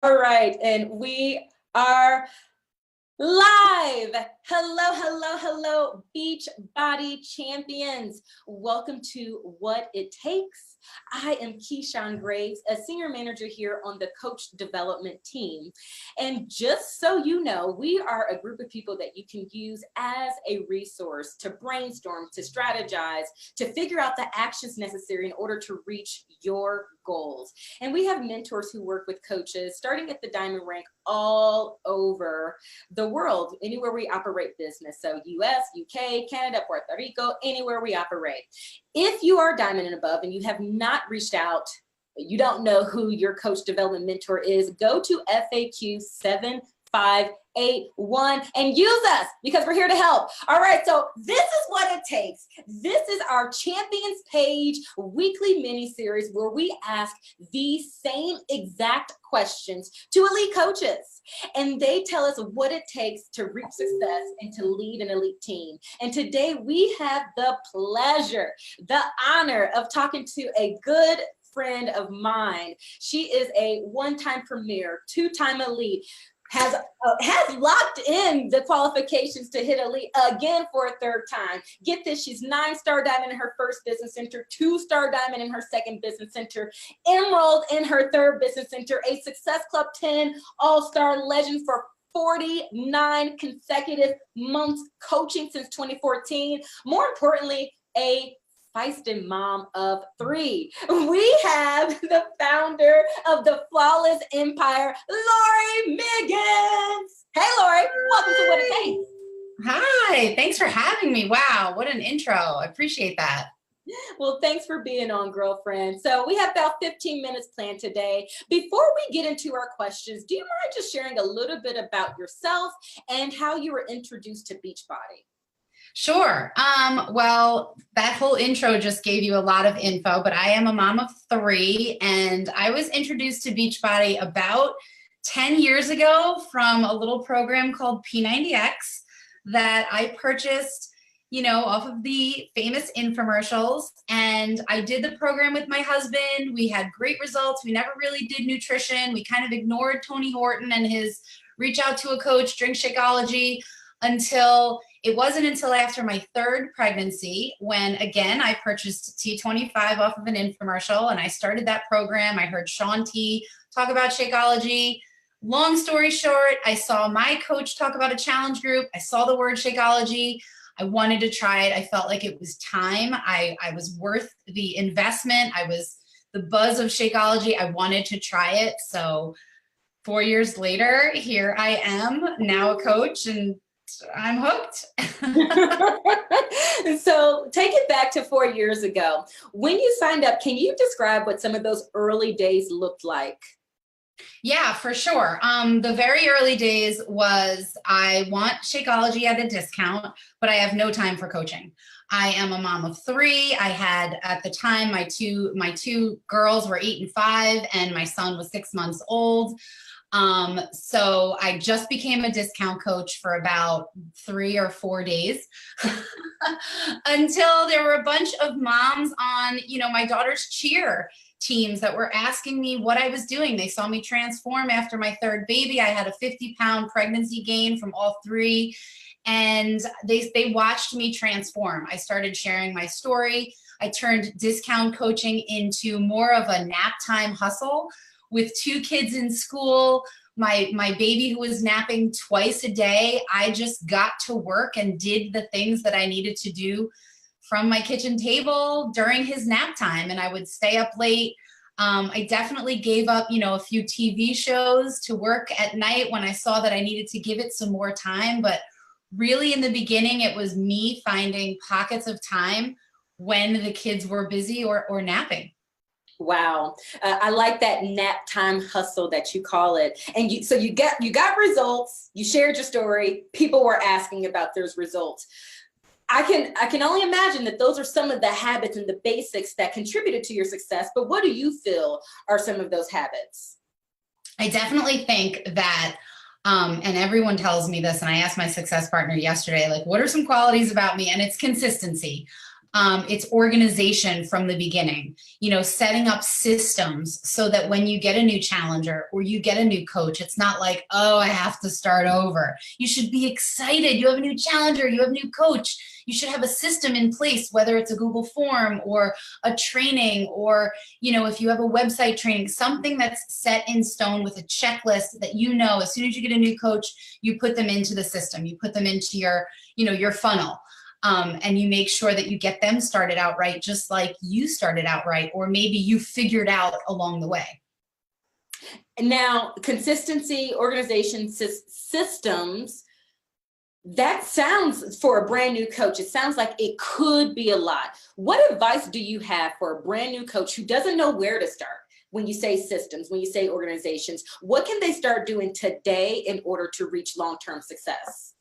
All right, and we are live. Hello, hello, hello, beach body champions. Welcome to What It Takes. I am Keyshawn Graves, a senior manager here on the coach development team. And just so you know, we are a group of people that you can use as a resource to brainstorm, to strategize, to figure out the actions necessary in order to reach your goals. And we have mentors who work with coaches, starting at the diamond rank all over the world, anywhere we operate business. So US, UK, Canada, Puerto Rico, anywhere we operate. If you are diamond and above and you have not reached out, you don't know who your coach development mentor is, go to FAQ 7581 and use us because we're here to help. All right, so this is what it takes. This is our Champions Page weekly mini series where we ask the same exact questions to elite coaches, and they tell us what it takes to reach success and to lead an elite team. And today we have the pleasure, the honor of talking to a good friend of mine. She is a one-time premier, two-time elite, has locked in the qualifications to hit elite again for a third time. Get this, she's 9-star diamond in her first business center, 2-star diamond in her second business center, emerald in her third business center, a Success Club 10 all-star legend for 49 consecutive months coaching since 2014. More importantly, a feisty mom of 3. We have the founder of the Flawless Empire, Lori Miggins. Hey, Lori, welcome to What It Takes. Hi, thanks for having me. Wow, what an intro. I appreciate that. Well, thanks for being on, girlfriend. So we have about 15 minutes planned today. Before we get into our questions, do you mind just sharing a little bit about yourself and how you were introduced to Beachbody? Sure. Well, that whole intro just gave you a lot of info, but I am a mom of 3, and I was introduced to Beachbody about 10 years ago from a little program called P90X that I purchased, off of the famous infomercials. And I did the program with my husband. We had great results. We never really did nutrition. We kind of ignored Tony Horton and his reach out to a coach, drink Shakeology, until it wasn't until after my 3rd pregnancy when, again, I purchased T25 off of an infomercial and I started that program. I heard Shaun T talk about Shakeology. Long story short, I saw my coach talk about a challenge group. I saw the word Shakeology. I wanted to try it. I felt like it was time. I was worth the investment. I was the buzz of Shakeology. I wanted to try it. So 4 years later, here I am, now a coach, and I'm hooked. So take it back to 4 years ago. When you signed up, can you describe what some of those early days looked like? Yeah, for sure. The very early days was I want Shakeology at a discount, but I have no time for coaching. I am a mom of 3. I had at the time my two girls were 8 and 5, and my son was 6 months old. So I just became a discount coach for about 3 or 4 days until there were a bunch of moms on, my daughter's cheer teams that were asking me what I was doing. They saw me transform after my 3rd baby. I had a 50-pound pregnancy gain from all 3, and they watched me transform. I started sharing my story. I turned discount coaching into more of a nap time hustle. With 2 kids in school, my baby who was napping twice a day, I just got to work and did the things that I needed to do from my kitchen table during his nap time. And I would stay up late. I definitely gave up, a few TV shows to work at night when I saw that I needed to give it some more time. But really in the beginning, it was me finding pockets of time when the kids were busy or napping. Wow. I like that nap time hustle that you call it. And so you got results, you shared your story, people were asking about those results. I can only imagine that those are some of the habits and the basics that contributed to your success, but what do you feel are some of those habits? I definitely think that, and everyone tells me this, and I asked my success partner yesterday, like, what are some qualities about me? And it's consistency. It's organization from the beginning, setting up systems so that when you get a new challenger or you get a new coach, it's not like, oh, I have to start over. You should be excited. You have a new challenger, you have a new coach. You should have a system in place, whether it's a Google form or a training, or, if you have a website training, something that's set in stone with a checklist that, as soon as you get a new coach, you put them into the system, you put them into your funnel. And you make sure that you get them started out right, just like you started out right, or maybe you figured out along the way. Now, consistency, organization, systems, that sounds, for a brand new coach, it sounds like it could be a lot. What advice do you have for a brand new coach who doesn't know where to start? When you say systems, when you say organizations, what can they start doing today in order to reach long-term success?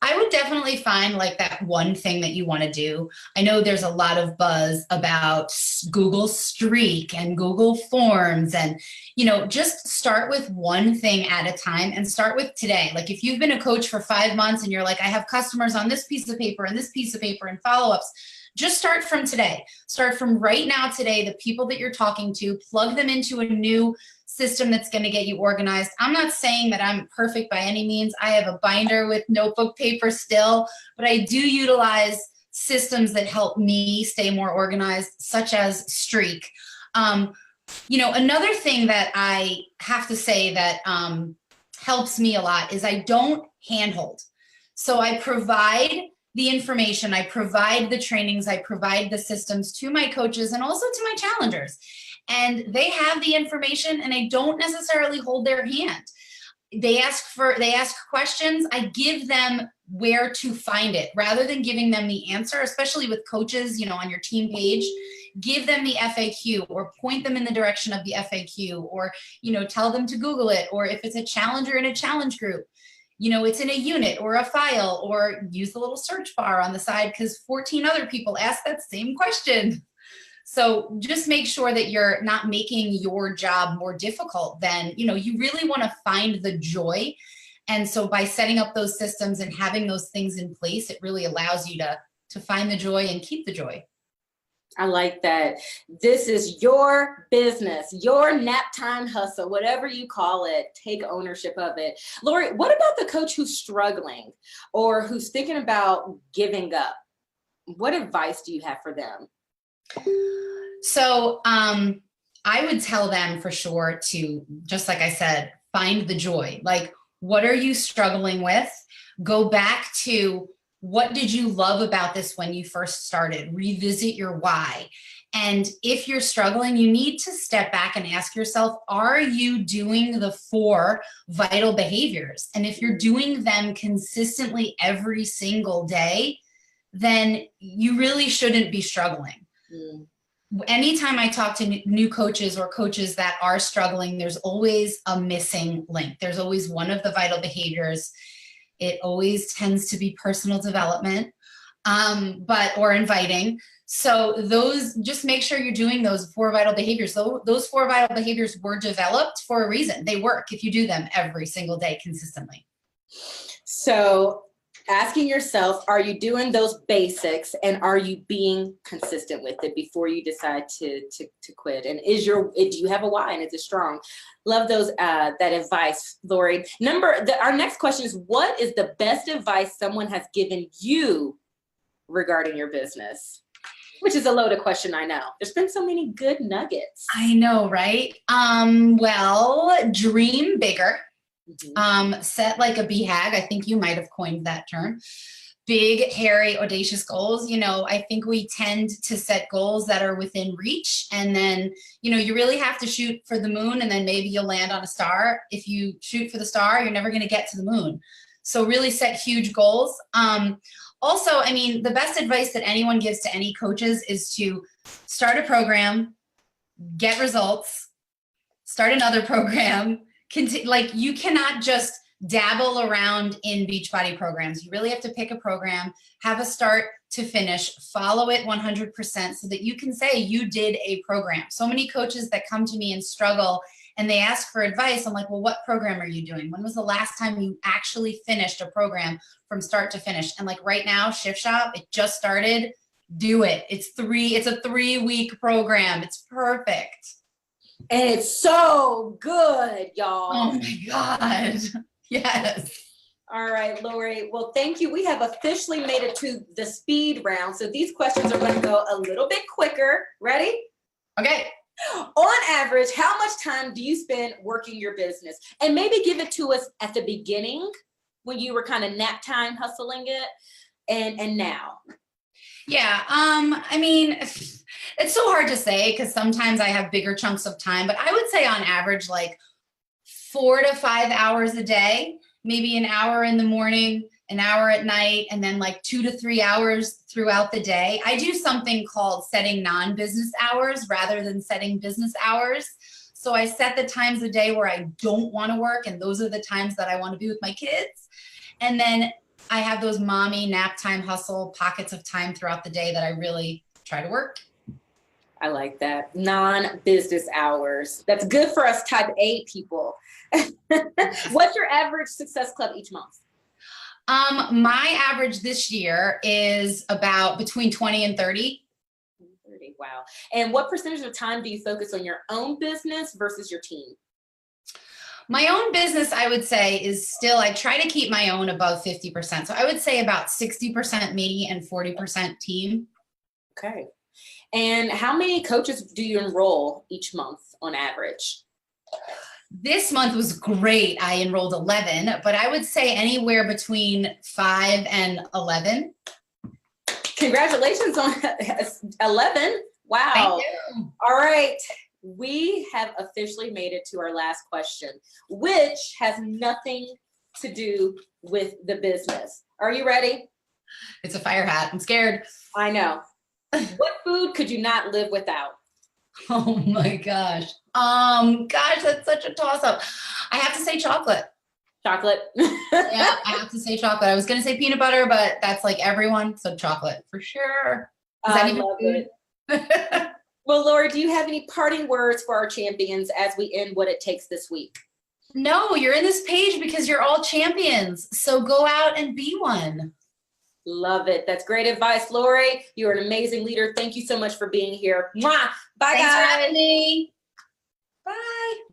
I would definitely find like that one thing that you want to do. I know there's a lot of buzz about Google Streak and Google Forms, and, just start with one thing at a time and start with today. Like if you've been a coach for 5 months and you're like, I have customers on this piece of paper and this piece of paper and follow-ups, just start from today. Start from right now today, the people that you're talking to, plug them into a new system that's going to get you organized. I'm not saying that I'm perfect by any means. I have a binder with notebook paper still, but I do utilize systems that help me stay more organized, such as Streak. Another thing that I have to say that helps me a lot is I don't handhold. So I provide the information, I provide the trainings, I provide the systems to my coaches and also to my challengers. And they have the information and I don't necessarily hold their hand. They ask questions, I give them where to find it rather than giving them the answer, especially with coaches, on your team page. Give them the FAQ or point them in the direction of the FAQ, or, tell them to Google it. Or if it's a challenger in a challenge group, it's in a unit or a file, or use the little search bar on the side because 14 other people asked that same question. So just make sure that you're not making your job more difficult than, you really want to find the joy. And so by setting up those systems and having those things in place, it really allows you to find the joy and keep the joy. I like that. This is your business, your nap time hustle, whatever you call it. Take ownership of it. Lori, what about the coach who's struggling or who's thinking about giving up? What advice do you have for them? So I would tell them for sure to, just like I said, find the joy. Like, what are you struggling with? Go back to, what did you love about this when you first started? Revisit your why. And if you're struggling, you need to step back and ask yourself, are you doing the 4 vital behaviors? And if you're doing them consistently every single day, then you really shouldn't be struggling. Anytime I talk to new coaches or coaches that are struggling, there's always a missing link. There's always one of the vital behaviors. It always tends to be personal development, or inviting. So those, just make sure you're doing those 4 vital behaviors. Those 4 vital behaviors were developed for a reason. They work if you do them every single day consistently. So asking yourself, are you doing those basics and are you being consistent with it before you decide to quit? And do you have a why, and is it strong? Love those that advice, Lori. Our next question is, what is the best advice someone has given you regarding your business? Which is a loaded question, I know. There's been so many good nuggets. I know, right? Well, dream bigger. Set like a BHAG. I think you might have coined that term. Big, hairy, audacious goals. I think we tend to set goals that are within reach. And then, you really have to shoot for the moon and then maybe you'll land on a star. If you shoot for the star, you're never going to get to the moon. So really set huge goals. Also, the best advice that anyone gives to any coaches is to start a program, get results, start another program. You cannot just dabble around in Beachbody programs. You really have to pick a program, have a start to finish, follow it 100% so that you can say you did a program. So many coaches that come to me and struggle and they ask for advice. I'm like, well, what program are you doing? When was the last time you actually finished a program from start to finish? And like right now, Shift Shop, it just started do it. It's a 3-week program. It's perfect. And it's so good, y'all. Oh my God. Yes. All right, Lori. Well, thank you. We have officially made it to the speed round. So these questions are going to go a little bit quicker. Ready? Okay. On average, how much time do you spend working your business? And maybe give it to us at the beginning when you were kind of nap time hustling it and now. Yeah. I mean, it's so hard to say because sometimes I have bigger chunks of time, but I would say on average, like 4 to 5 hours a day, maybe an hour in the morning, an hour at night, and then like 2 to 3 hours throughout the day. I do something called setting non-business hours rather than setting business hours. So I set the times a day where I don't want to work, and those are the times that I want to be with my kids. And then I have those mommy nap time hustle pockets of time throughout the day that I really try to work. I like that. Non-business hours. That's good for us type A people. What's your average Success Club each month? My average this year is about between 20 and 30. 30, wow. And what percentage of time do you focus on your own business versus your team? My own business, I would say, is still, I try to keep my own above 50%. So I would say about 60% me and 40% team. Okay. And how many coaches do you enroll each month on average? This month was great. I enrolled 11, but I would say anywhere between 5 and 11. Congratulations on 11. Wow. Thank you. All right. We have officially made it to our last question, which has nothing to do with the business. Are you ready? It's a fire hat. I'm scared. I know. What food could you not live without? Oh my gosh. Gosh, that's such a toss-up. I have to say chocolate. Chocolate. Yeah, I have to say chocolate. I was going to say peanut butter, but that's like everyone, so chocolate for sure. I love it. Well, Laura, do you have any parting words for our champions as we end What It Takes this week? No, you're in this page because you're all champions. So go out and be one. Love it. That's great advice, Lori. You're an amazing leader. Thank you so much for being here. Mwah! Bye, Thanks guys. for having me. Bye.